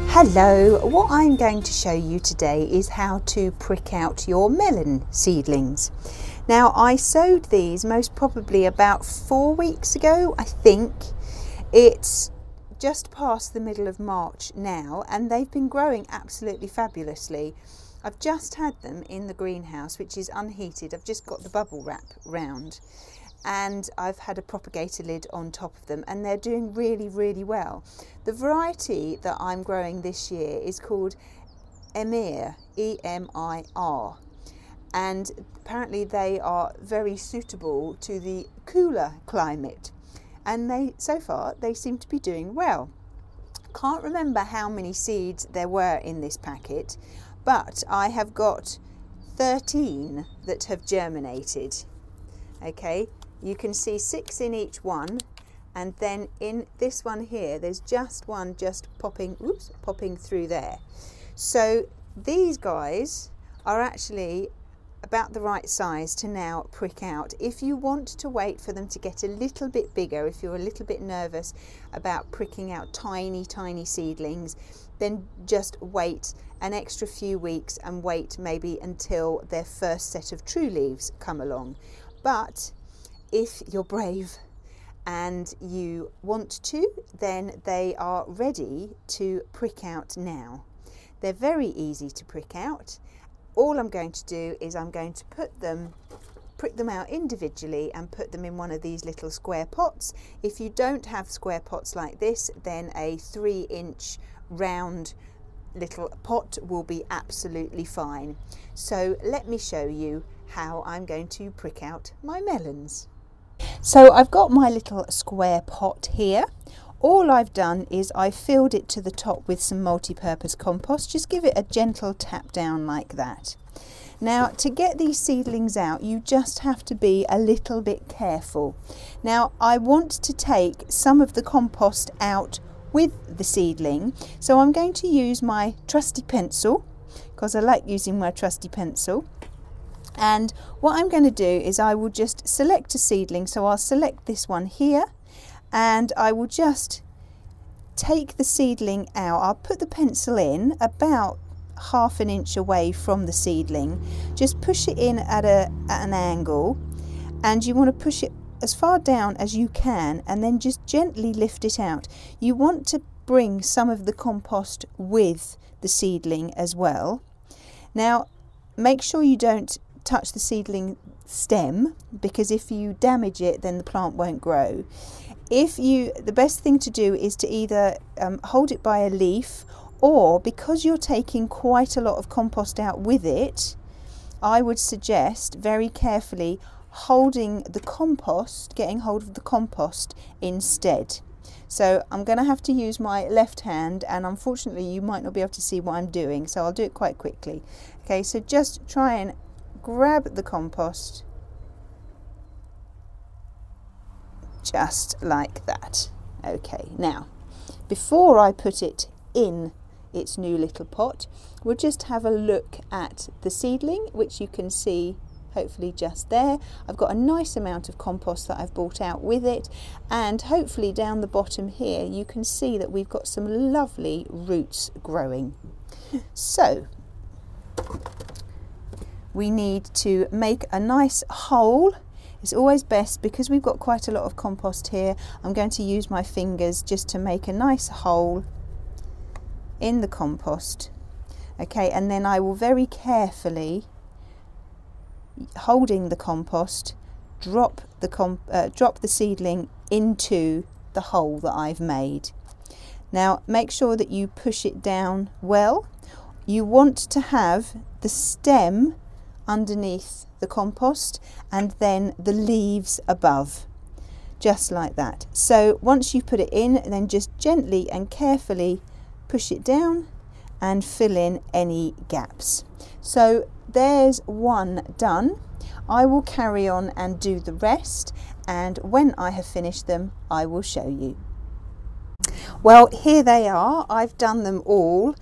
Hello, what I'm going to show you today is how to prick out your melon seedlings. Now, I sowed these most probably about 4 weeks ago, I think. It's just past the middle of March now, and they've been growing absolutely fabulously. I've just had them in the greenhouse, which is unheated. I've just got the bubble wrap round, and I've had a propagator lid on top of them, and they're doing really well. The variety that I'm growing this year is called Emir, E-M-I-R, and apparently they are very suitable to the cooler climate, and so far they seem to be doing well. Can't remember how many seeds there were in this packet, but I have got 13 that have germinated. Okay, you can see 6 in each one, and then in this one here there's just one just popping through there. So these guys are actually about the right size to now prick out. If you want to wait for them to get a little bit bigger, if you're a little bit nervous about pricking out tiny seedlings, then just wait an extra few weeks and wait maybe until their first set of true leaves come along. But if you're brave and you want to, then they are ready to prick out now. They're very easy to prick out. All I'm going to do is I'm going to prick them out individually and put them in one of these little square pots. If you don't have square pots like this, then a 3-inch round little pot will be absolutely fine. So let me show you how I'm going to prick out my melons. So I've got my little square pot here. All I've done is I filled it to the top with some multi-purpose compost. Just give it a gentle tap down like that. Now, to get these seedlings out, you just have to be a little bit careful. Now, I want to take some of the compost out with the seedling, so I'm going to use my trusty pencil, because I like using my trusty pencil. And what I'm going to do is I will just select a seedling. So I'll select this one here, and I will just take the seedling out. I'll put the pencil in about 1/2 inch away from the seedling. Just push it in at an angle, and you want to push it as far down as you can, and then just gently lift it out. You want to bring some of the compost with the seedling as well. Now, make sure you don't touch the seedling stem, because if you damage it, then the plant won't grow. The best thing to do is to either hold it by a leaf, or because you're taking quite a lot of compost out with it, I would suggest very carefully getting hold of the compost instead. So I'm going to have to use my left hand, and unfortunately you might not be able to see what I'm doing, so I'll do it quite quickly. Okay, so just try and grab the compost just like that. Okay, now before I put it in its new little pot, we'll just have a look at the seedling, which you can see hopefully just there. I've got a nice amount of compost that I've brought out with it, and hopefully down the bottom here you can see that we've got some lovely roots growing. So we need to make a nice hole. It's always best, because we've got quite a lot of compost here, I'm going to use my fingers just to make a nice hole in the compost. Okay, and then I will very carefully, holding the compost, drop the seedling into the hole that I've made. Now make sure that you push it down well. You want to have the stem underneath the compost and then the leaves above, just like that. So once you put it in, then just gently and carefully push it down and fill in any gaps. So there's one done. I will carry on and do the rest, and when I have finished them I will show you. Well, here they are. I've done them all.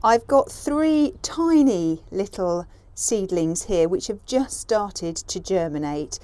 I've got 3 tiny little seedlings here which have just started to germinate.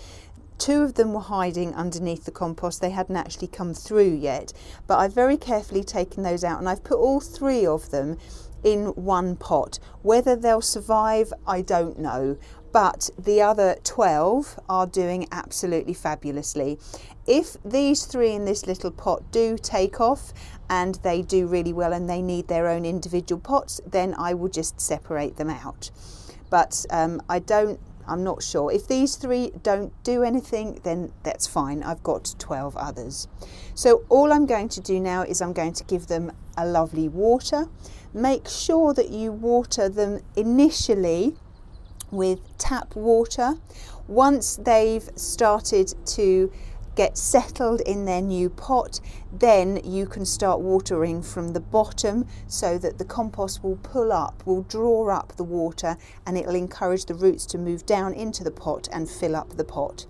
2 of them were hiding underneath the compost. They hadn't actually come through yet, but I've very carefully taken those out and I've put all 3 of them in one pot. Whether they'll survive, I don't know, but the other 12 are doing absolutely fabulously. If these 3 in this little pot do take off and they do really well and they need their own individual pots, then I will just separate them out. But I'm not sure. If these 3 don't do anything, then that's fine. I've got 12 others. So all I'm going to do now is I'm going to give them a lovely water. Make sure that you water them initially with tap water. Once they've started to get settled in their new pot, then you can start watering from the bottom so that the compost will will draw up the water, and it will encourage the roots to move down into the pot and fill up the pot.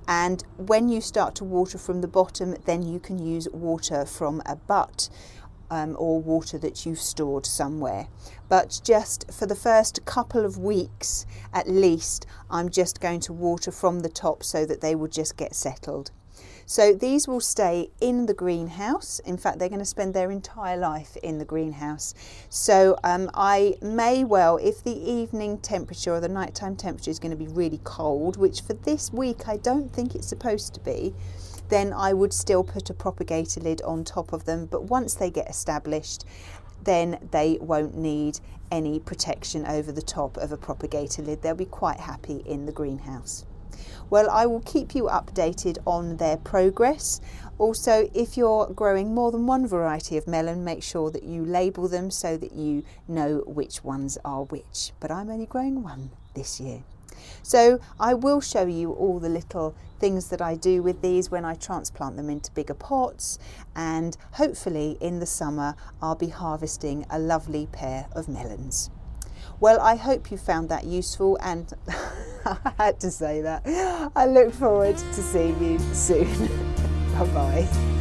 And when you start to water from the bottom, then you can use water from a butt or water that you've stored somewhere. But just for the first couple of weeks at least, I'm just going to water from the top so that they will just get settled. So these will stay in the greenhouse. In fact, they're going to spend their entire life in the greenhouse. So I may well, if the evening temperature or the nighttime temperature is going to be really cold, which for this week I don't think it's supposed to be, then I would still put a propagator lid on top of them. But once they get established, then they won't need any protection over the top of a propagator lid. They'll be quite happy in the greenhouse. Well, I will keep you updated on their progress. Also, if you're growing more than one variety of melon, make sure that you label them so that you know which ones are which. But I'm only growing one this year. So I will show you all the little things that I do with these when I transplant them into bigger pots, and hopefully in the summer I'll be harvesting a lovely pair of melons. Well, I hope you found that useful, and I had to say that. I look forward to seeing you soon. Bye-bye.